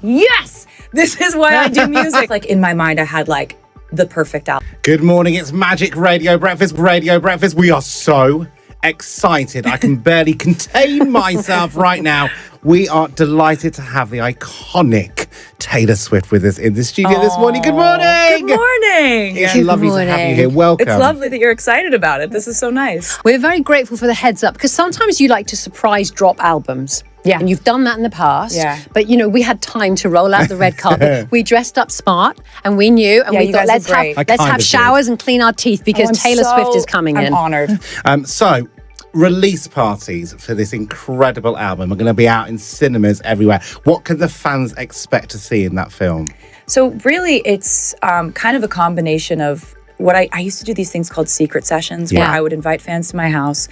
yes, this is why I do music. Like in my mind, I had like the perfect album. Good morning, it's Magic Radio Breakfast. We are so excited. I can barely contain myself right now. We are delighted to have the iconic Taylor Swift with us in the studio this morning. Good morning. Good morning. Yeah, lovely to have you here. Welcome. It's lovely that you're excited about it. This is so nice. We're very grateful for the heads up because sometimes you like to surprise drop albums. Yeah. And you've done that in the past. Yeah. But, you know, we had time to roll out the red carpet. We dressed up smart and we knew. And we thought, let's have showers and clean our teeth because Taylor Swift is coming in. I'm honoured. So, release parties for this incredible album are going to be out in cinemas everywhere. What can the fans expect to see in that film? So really, it's kind of a combination of what I used to do these things called secret sessions where I would invite fans to my house,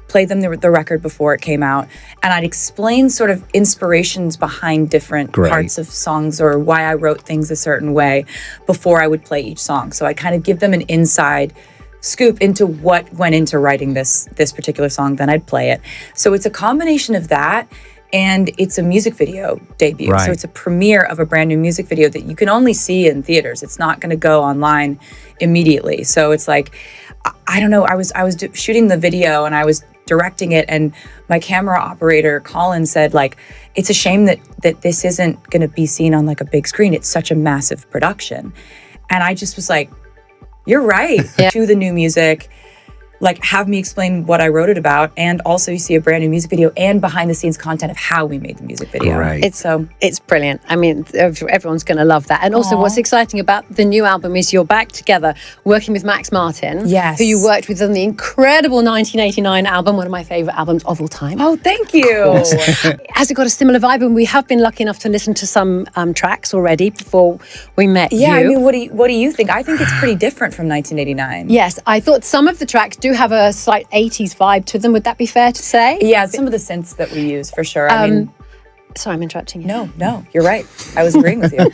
play them the record before it came out, and I'd explain sort of inspirations behind different parts of songs or why I wrote things a certain way before I would play each song. So I kind of give them an inside scoop into what went into writing this particular song, then I'd play it. So it's a combination of that, and it's a music video debut. Right. So it's a premiere of a brand new music video that you can only see in theaters. It's not going to go online immediately. So it's like, I don't know, I was shooting the video and I was directing it, and my camera operator Colin said, like, it's a shame that this isn't going to be seen on like a big screen. It's such a massive production. And I just was like, you're right. To the new music, like have me explain what I wrote it about, and also you see a brand new music video and behind the scenes content of how we made the music video. Great. It's brilliant. I mean, everyone's going to love that. And also what's exciting about the new album is you're back together working with Max Martin, who you worked with on the incredible 1989 album, one of my favorite albums of all time. Oh, thank you. Has it got a similar vibe? And we have been lucky enough to listen to some tracks already before we met you. I mean, what do you think? I think it's pretty different from 1989. Yes, I thought some of the tracks do have a slight 80s vibe to them. Would that be fair to say? Yeah, some of the synths that we use for sure. I mean, sorry, I'm interrupting you. No, you're right. I was agreeing with you.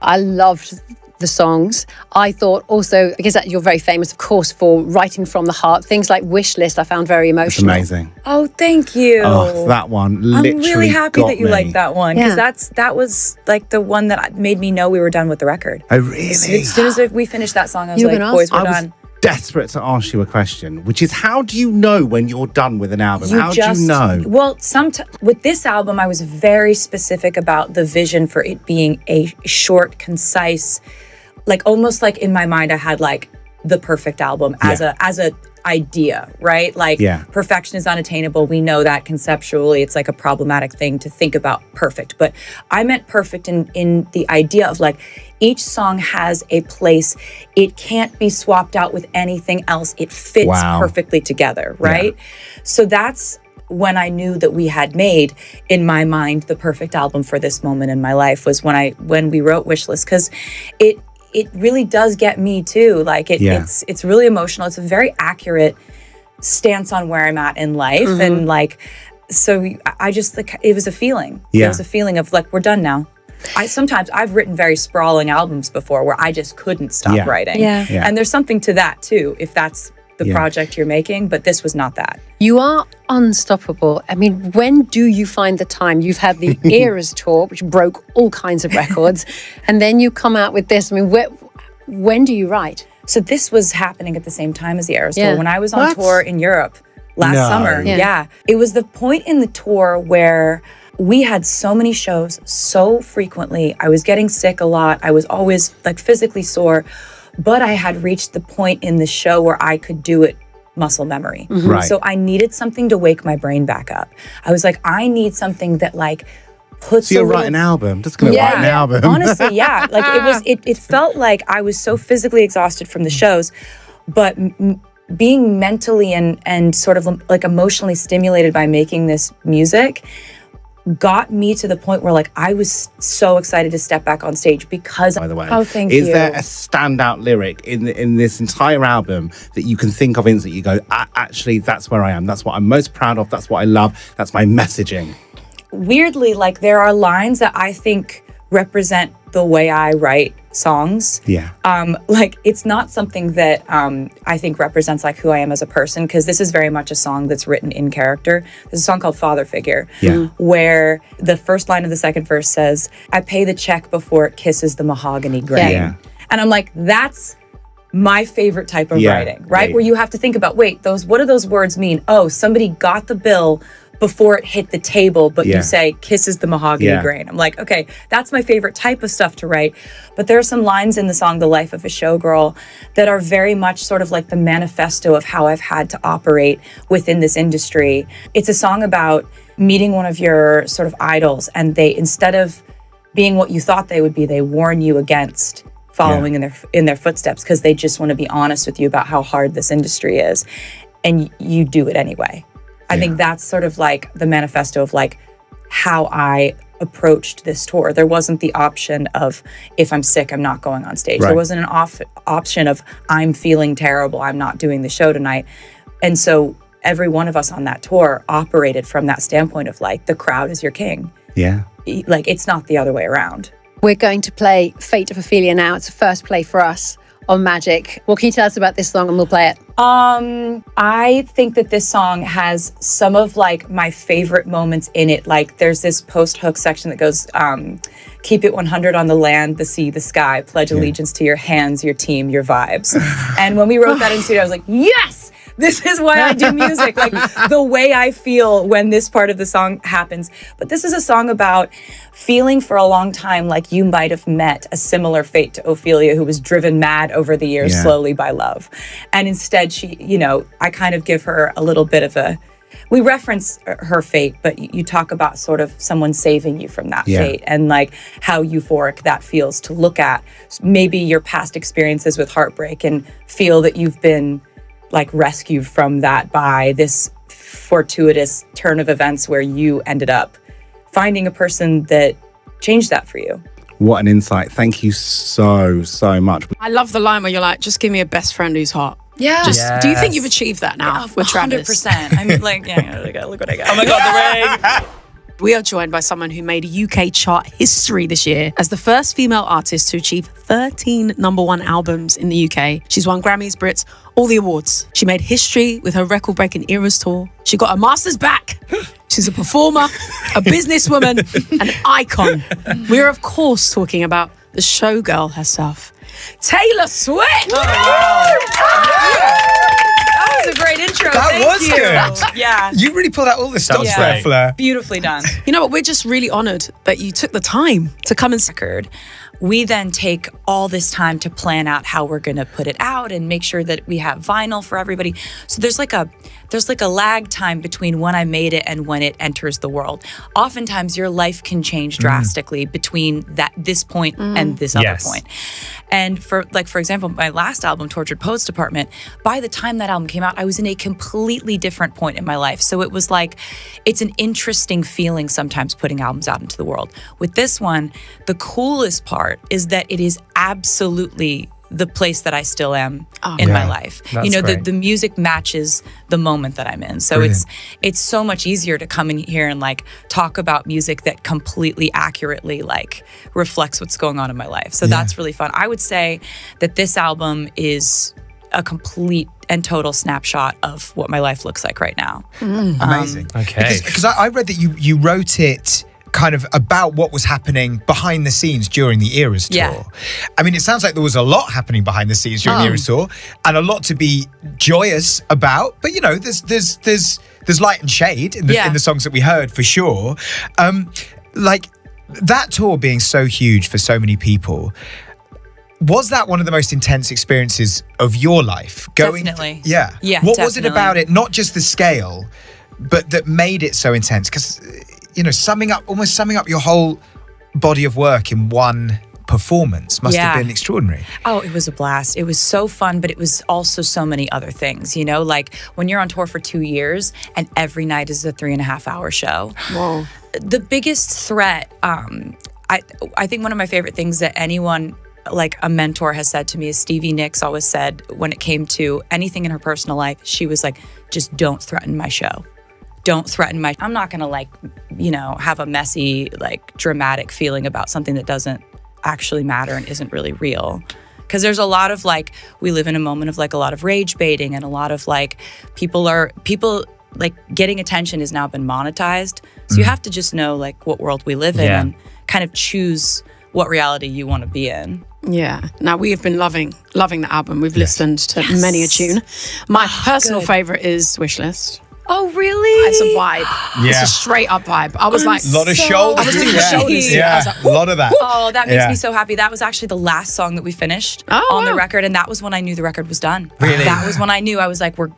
I loved the songs. I thought also, because you're very famous, of course, for writing from the heart. Things like Wish List I found very emotional. It's amazing. Oh, thank you. Oh, that one literally I'm really happy that you me. liked that one, because that was like the one that made me know we were done with the record. Oh, really? As soon as we finished that song, I was like, boys, we're done. Desperate to ask you a question, which is, how do you know when you're done with an album? How do you know? Well, with this album, I was very specific about the vision for it being a short, concise, like almost like in my mind, I had like the perfect album as a idea, right? Like perfection is unattainable. We know that conceptually it's like a problematic thing to think about perfect, but I meant perfect in the idea of like each song has a place. It can't be swapped out with anything else. It fits perfectly together, right? So that's when I knew that we had made, in my mind, the perfect album for this moment in my life, was when we wrote Wishlist, because it really does get me too. Like it's really emotional. It's a very accurate stance on where I'm at in life. And like, so I just, like, it was a feeling. It was a feeling of like, we're done now. I've written very sprawling albums before where I just couldn't stop writing. And there's something to that too, if that's the project you're making, but this was not that. You are unstoppable. I mean, when do you find the time? You've had the Eras tour, which broke all kinds of records, and then you come out with this. I mean, when do you write? So this was happening at the same time as the Eras tour. When I was on tour in Europe last summer. It was the point in the tour where we had so many shows so frequently. I was getting sick a lot. I was always like physically sore. But I had reached the point in the show where I could do it muscle memory. Right. So I needed something to wake my brain back up. I was like, I need something that like puts So you're writing an album. Just going to write an album. Honestly, like it felt like I was so physically exhausted from the shows, but being mentally and sort of like emotionally stimulated by making this music got me to the point where like I was so excited to step back on stage because, by the way, thank you. Is there a standout lyric in this entire album that you can think of instantly? You go, actually, that's where I am. That's what I'm most proud of. That's what I love. That's my messaging. Weirdly, like there are lines that I think represent the way I write songs. Yeah. Like it's not something that I think represents like who I am as a person, because this is very much a song that's written in character. There's a song called Father Figure, where the first line of the second verse says, "I pay the check before it kisses the mahogany grain." Yeah. And I'm like, that's my favorite type of writing, right? Where you have to think about, wait, what do those words mean? Oh, somebody got the bill before it hit the table, but you say kisses the mahogany grain. I'm like, okay, that's my favorite type of stuff to write. But there are some lines in the song, The Life of a Showgirl, that are very much sort of like the manifesto of how I've had to operate within this industry. It's a song about meeting one of your sort of idols, and they, instead of being what you thought they would be, they warn you against following in their footsteps, because they just want to be honest with you about how hard this industry is, and you do it anyway. I think that's sort of like the manifesto of like how I approached this tour. There wasn't the option of, if I'm sick, I'm not going on stage. There wasn't an option of, I'm feeling terrible, I'm not doing the show tonight. And so every one of us on that tour operated from that standpoint of like, the crowd is your king. Yeah. Like, it's not the other way around. We're going to play Fate of Ophelia now. It's a first play for us on Magic. What can you tell us about this song, and we'll play it? I think that this song has some of like my favorite moments in it. Like there's this post-hook section that goes, keep it 100 on the land, the sea, the sky, pledge allegiance to your hands, your team, your vibes. And when we wrote that in studio, I was like, yes! This is why I do music, like the way I feel when this part of the song happens. But this is a song about feeling for a long time like you might have met a similar fate to Ophelia, who was driven mad over the years slowly by love. And instead she, I kind of give her a little bit of we reference her fate, but you talk about sort of someone saving you from that fate, and like how euphoric that feels to look at maybe your past experiences with heartbreak and feel that you've been like rescued from that by this fortuitous turn of events where you ended up finding a person that changed that for you. What an insight. Thank you so much. I love the line where you're like, just give me a best friend who's hot. Yeah. Do you think you've achieved that now with Travis? 100%. I mean, like, look what I got. Oh my God, the ring. We are joined by someone who made UK chart history this year as the first female artist to achieve 13 #1 albums in the UK. She's won Grammys, Brits, all the awards. She made history with her record-breaking Eras tour. She got her master's back. She's a performer, a businesswoman, an icon. We're, of course, talking about the showgirl herself, Taylor Swift. Oh, wow. That was a great intro. That was good. Yeah. You really pulled out all the stops there, Fleur. Beautifully done. You know what? We're just really honored that you took the time to come and record. We then take all this time to plan out how we're going to put it out and make sure that we have vinyl for everybody. So there's like a lag time between when I made it and when it enters the world. Oftentimes your life can change drastically between this point and this other point. And for example, my last album, Tortured Poets Department, by the time that album came out, I was in a completely different point in my life. So it was like, it's an interesting feeling sometimes putting albums out into the world. With this one, the coolest part is that it is absolutely the place that I still am in my life. That's the music matches the moment that I'm in. So Brilliant. it's so much easier to come in here and like talk about music that completely accurately like reflects what's going on in my life. So that's really fun. I would say that this album is a complete and total snapshot of what my life looks like right now. Amazing. Okay. Because I read that you wrote it kind of about what was happening behind the scenes during the Eras tour. Yeah. I mean, it sounds like there was a lot happening behind the scenes during the Eras tour, and a lot to be joyous about. But there's light and shade in the songs that we heard for sure. Like that tour being so huge for so many people. Was that one of the most intense experiences of your life? Definitely. Yeah. What was it about it? Not just the scale, but that made it so intense? Because summing up your whole body of work in one performance must have been extraordinary. Oh, it was a blast. It was so fun, but it was also so many other things, like when you're on tour for 2 years and every night is a 3.5-hour show. Whoa. The biggest threat, I think one of my favorite things that anyone, like a mentor, has said to me is Stevie Nicks always said when it came to anything in her personal life, she was like, just don't threaten my show. Don't threaten I'm not going to have a messy, like dramatic feeling about something that doesn't actually matter and isn't really real. Because there's a lot of like, we live in a moment of like a lot of rage baiting, and a lot of like people like getting attention has now been monetized. So you have to just know like what world we live in and kind of choose what reality you want to be in. Yeah. Now, we have been loving the album. We've listened to many a tune. My personal favorite is Wishlist. Oh, really? It's a vibe. It's a straight up vibe. I was like, a lot of shoulders. I was doing shoulders. Yeah, I was like, a lot of that. Oh, that makes me so happy. That was actually the last song that we finished on the record, and that was when I knew the record was done. Really? That was when I knew. I was like, we're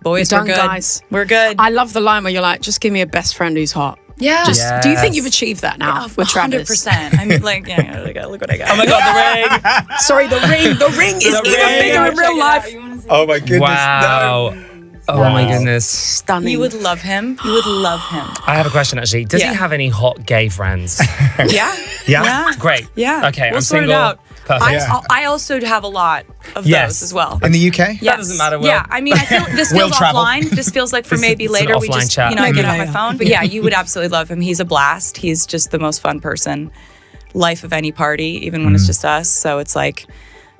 good. Guys. We're good. I love the line where you're like, just give me a best friend who's hot. Yeah. Do you think you've achieved that now with Travis? 100%. I'm like, look what I got. Oh my God, the ring. Sorry, the ring is even bigger in real life. Oh my goodness. Wow. No. Oh my goodness. Stunning. You would love him. You would love him. I have a question actually. Does he have any hot gay friends? Yeah. Yeah? Great. Yeah. Okay, We'll I'm sort single. it out. Perfect. I also have a lot of Yes. those as well. In the UK? That doesn't matter, Will. Yeah, I mean, I feel this Will feels travel. offline. This feels like for maybe it's an later we offline just, chat. I get off Maybe my later. phone. But yeah, you would absolutely love him. He's a blast. He's just the most fun person. Life of any party, even when it's just us. So it's like,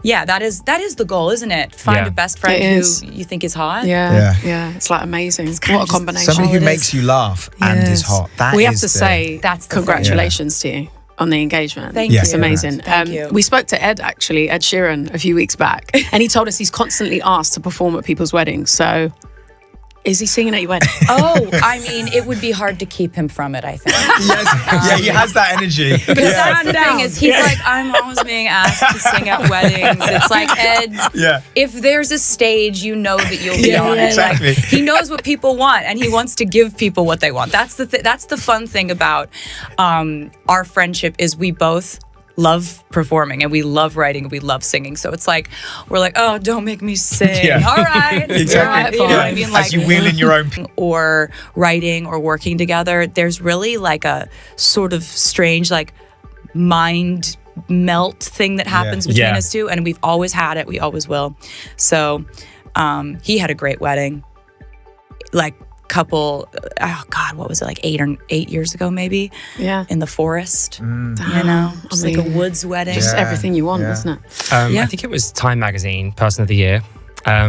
yeah, that is the goal, isn't it? Find Yeah. a best friend It who is. you think is hot. Yeah. It's like amazing. What a combination. Somebody who it makes is. you laugh and is hot. That We have is to the- say That's the congratulations to you on the engagement. Thank you. It's amazing. Thank you. We spoke to Ed Sheeran a few weeks back, and he told us he's constantly asked to perform at people's weddings. So is he singing at your wedding? Oh, I mean, it would be hard to keep him from it, I think. Yes. He has that energy. Because that's the thing is, he's like, I'm always being asked to sing at weddings. It's like, Ed, if there's a stage, you know that you'll be on it. exactly. Like, he knows what people want, and he wants to give people what they want. That's the fun thing about our friendship is we both love performing and we love writing and we love singing. So it's like, we're like, oh, don't make me sing. Yeah. All right. Exactly. You know what I mean? As you wheel in your own. Or writing or working together, there's really like a sort of strange like mind melt thing that happens between us two, and we've always had it, we always will. So he had a great wedding, like couple, oh God, what was it, like 8 years ago maybe? Yeah. In the forest, you know, just like a woods wedding. Just everything you want, isn't it? I think it was Time Magazine, Person of the Year.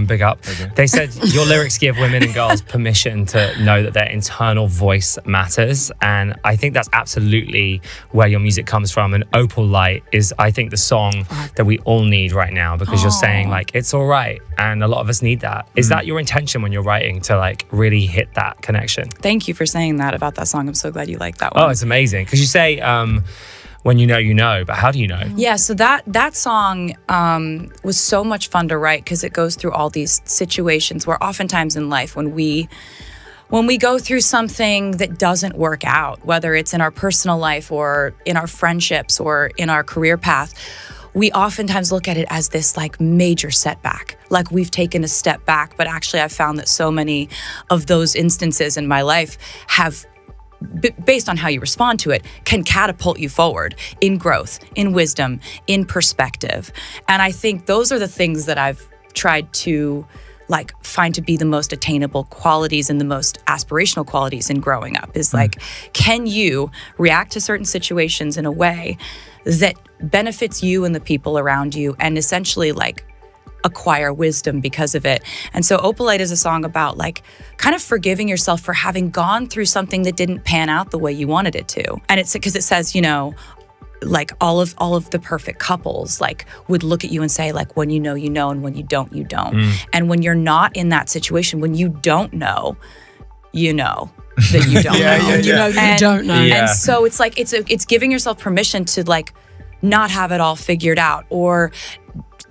Big up. They said your lyrics give women and girls permission to know that their internal voice matters. And I think that's absolutely where your music comes from. And Opal Light is, I think, the song that we all need right now, because you're saying like, it's all right. And a lot of us need that. Is that your intention when you're writing, to like really hit that connection? Thank you for saying that about that song. I'm so glad you like that one. Oh, it's amazing. Because you say, when you know, but how do you know? Yeah, so that song was so much fun to write because it goes through all these situations where oftentimes in life when we go through something that doesn't work out, whether it's in our personal life or in our friendships or in our career path, we oftentimes look at it as this like major setback, like we've taken a step back. But actually I've found that so many of those instances in my life have, based on how you respond to it, can catapult you forward in growth, in wisdom, in perspective. And I think those are the things that I've tried to like find to be the most attainable qualities and the most aspirational qualities in growing up, is like, can you react to certain situations in a way that benefits you and the people around you, and essentially like acquire wisdom because of it. And so Opalite is a song about like kind of forgiving yourself for having gone through something that didn't pan out the way you wanted it to. And it's because it says, you know, like all of the perfect couples like would look at you and say like, when you know, and when you don't, you don't. And when you're not in that situation, when you don't know, you know that you don't know. You know that you don't know. And so it's like, it's giving yourself permission to like not have it all figured out, or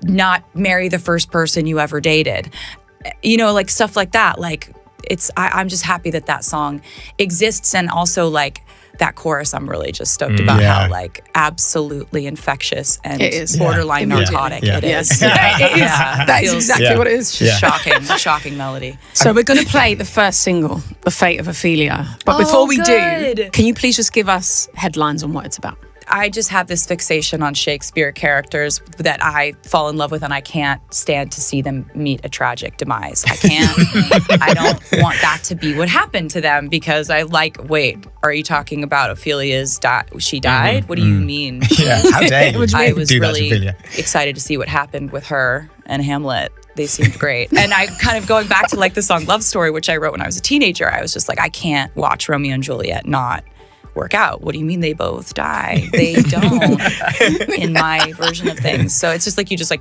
not marry the first person you ever dated, you know, like stuff like that. Like I'm just happy that song exists. And also like that chorus, I'm really just stoked about how like absolutely infectious and It is. borderline narcotic it is. It is. That is exactly what it is. Shocking melody. So we're going to play the first single, The Fate of Ophelia. But before we do, can you please just give us headlines on what it's about? I just have this fixation on Shakespeare characters that I fall in love with, and I can't stand to see them meet a tragic demise. I don't want that to be what happened to them, because wait, are you talking about Ophelia's she died? What do you mean? Yeah, how dare you? I was really excited to see what happened with her and Hamlet. They seemed great. And I kind of going back to like the song Love Story, which I wrote when I was a teenager, I was just like, I can't watch Romeo and Juliet not work out. What do you mean they both die? They don't in my version of things. So it's just like you just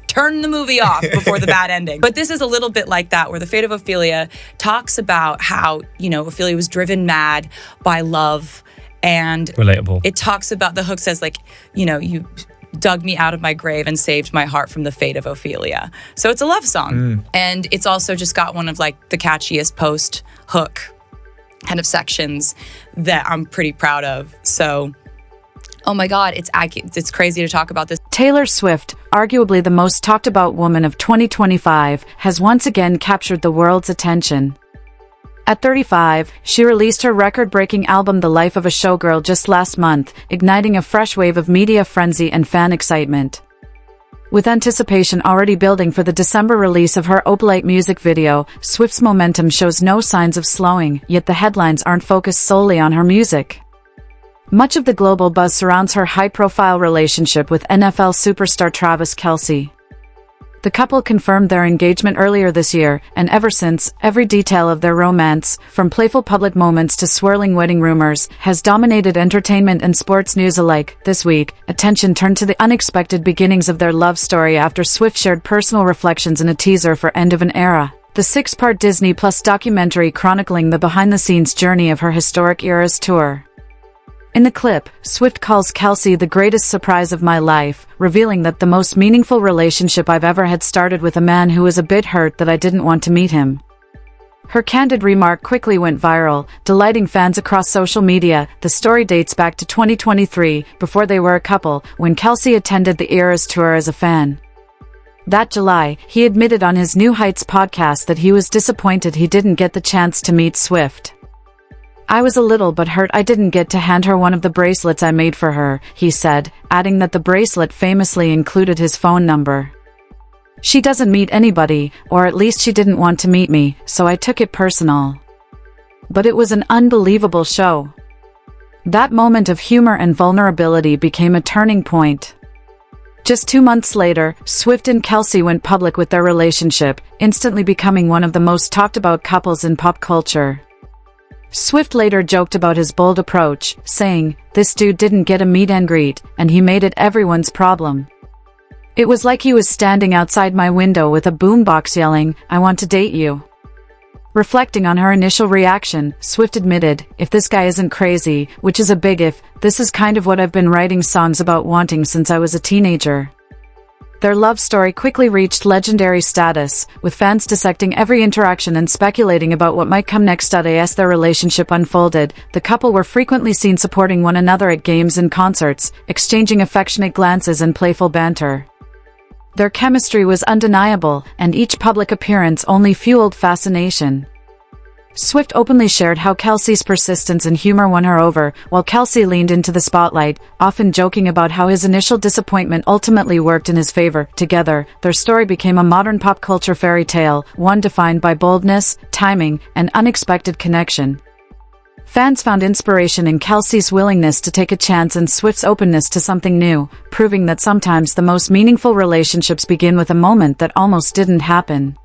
turn the movie off before the bad ending. But this is a little bit like that, where The Fate of Ophelia talks about how, Ophelia was driven mad by love, and relatable. It talks about, the hook says you dug me out of my grave and saved my heart from the fate of Ophelia. So it's a love song. And it's also just got one of the catchiest post hook kind of sections that I'm pretty proud of. So, oh my God, it's crazy to talk about this. Taylor Swift, arguably the most talked about woman of 2025, has once again captured the world's attention. At 35, she released her record-breaking album The Life of a Showgirl just last month, igniting a fresh wave of media frenzy and fan excitement. With anticipation already building for the December release of her Opalite music video, Swift's momentum shows no signs of slowing, yet the headlines aren't focused solely on her music. Much of the global buzz surrounds her high-profile relationship with NFL superstar Travis Kelce. The couple confirmed their engagement earlier this year, and ever since, every detail of their romance, from playful public moments to swirling wedding rumors, has dominated entertainment and sports news alike. This week, attention turned to the unexpected beginnings of their love story after Swift shared personal reflections in a teaser for End of an Era, the 6-part Disney Plus documentary chronicling the behind-the-scenes journey of her historic Eras tour. In the clip, Swift calls Kelce the greatest surprise of my life, revealing that the most meaningful relationship I've ever had started with a man who was a bit hurt that I didn't want to meet him. Her candid remark quickly went viral, delighting fans across social media. The story dates back to 2023, before they were a couple, when Kelce attended the Eras tour as a fan. That July, he admitted on his New Heights podcast that he was disappointed he didn't get the chance to meet Swift. I was a little but hurt I didn't get to hand her one of the bracelets I made for her, he said, adding that the bracelet famously included his phone number. She doesn't meet anybody, or at least she didn't want to meet me, so I took it personal. But it was an unbelievable show. That moment of humor and vulnerability became a turning point. Just 2 months later, Swift and Kelce went public with their relationship, instantly becoming one of the most talked about couples in pop culture. Swift later joked about his bold approach, saying, "This dude didn't get a meet and greet, and he made it everyone's problem. It was like he was standing outside my window with a boombox yelling, 'I want to date you.'" Reflecting on her initial reaction, Swift admitted, "If this guy isn't crazy, which is a big if, this is kind of what I've been writing songs about wanting since I was a teenager." Their love story quickly reached legendary status, with fans dissecting every interaction and speculating about what might come next. As their relationship unfolded, the couple were frequently seen supporting one another at games and concerts, exchanging affectionate glances and playful banter. Their chemistry was undeniable, and each public appearance only fueled fascination. Swift openly shared how Kelce's persistence and humor won her over, while Kelce leaned into the spotlight, often joking about how his initial disappointment ultimately worked in his favor. Together, their story became a modern pop culture fairy tale, one defined by boldness, timing, and unexpected connection. Fans found inspiration in Kelce's willingness to take a chance and Swift's openness to something new, proving that sometimes the most meaningful relationships begin with a moment that almost didn't happen.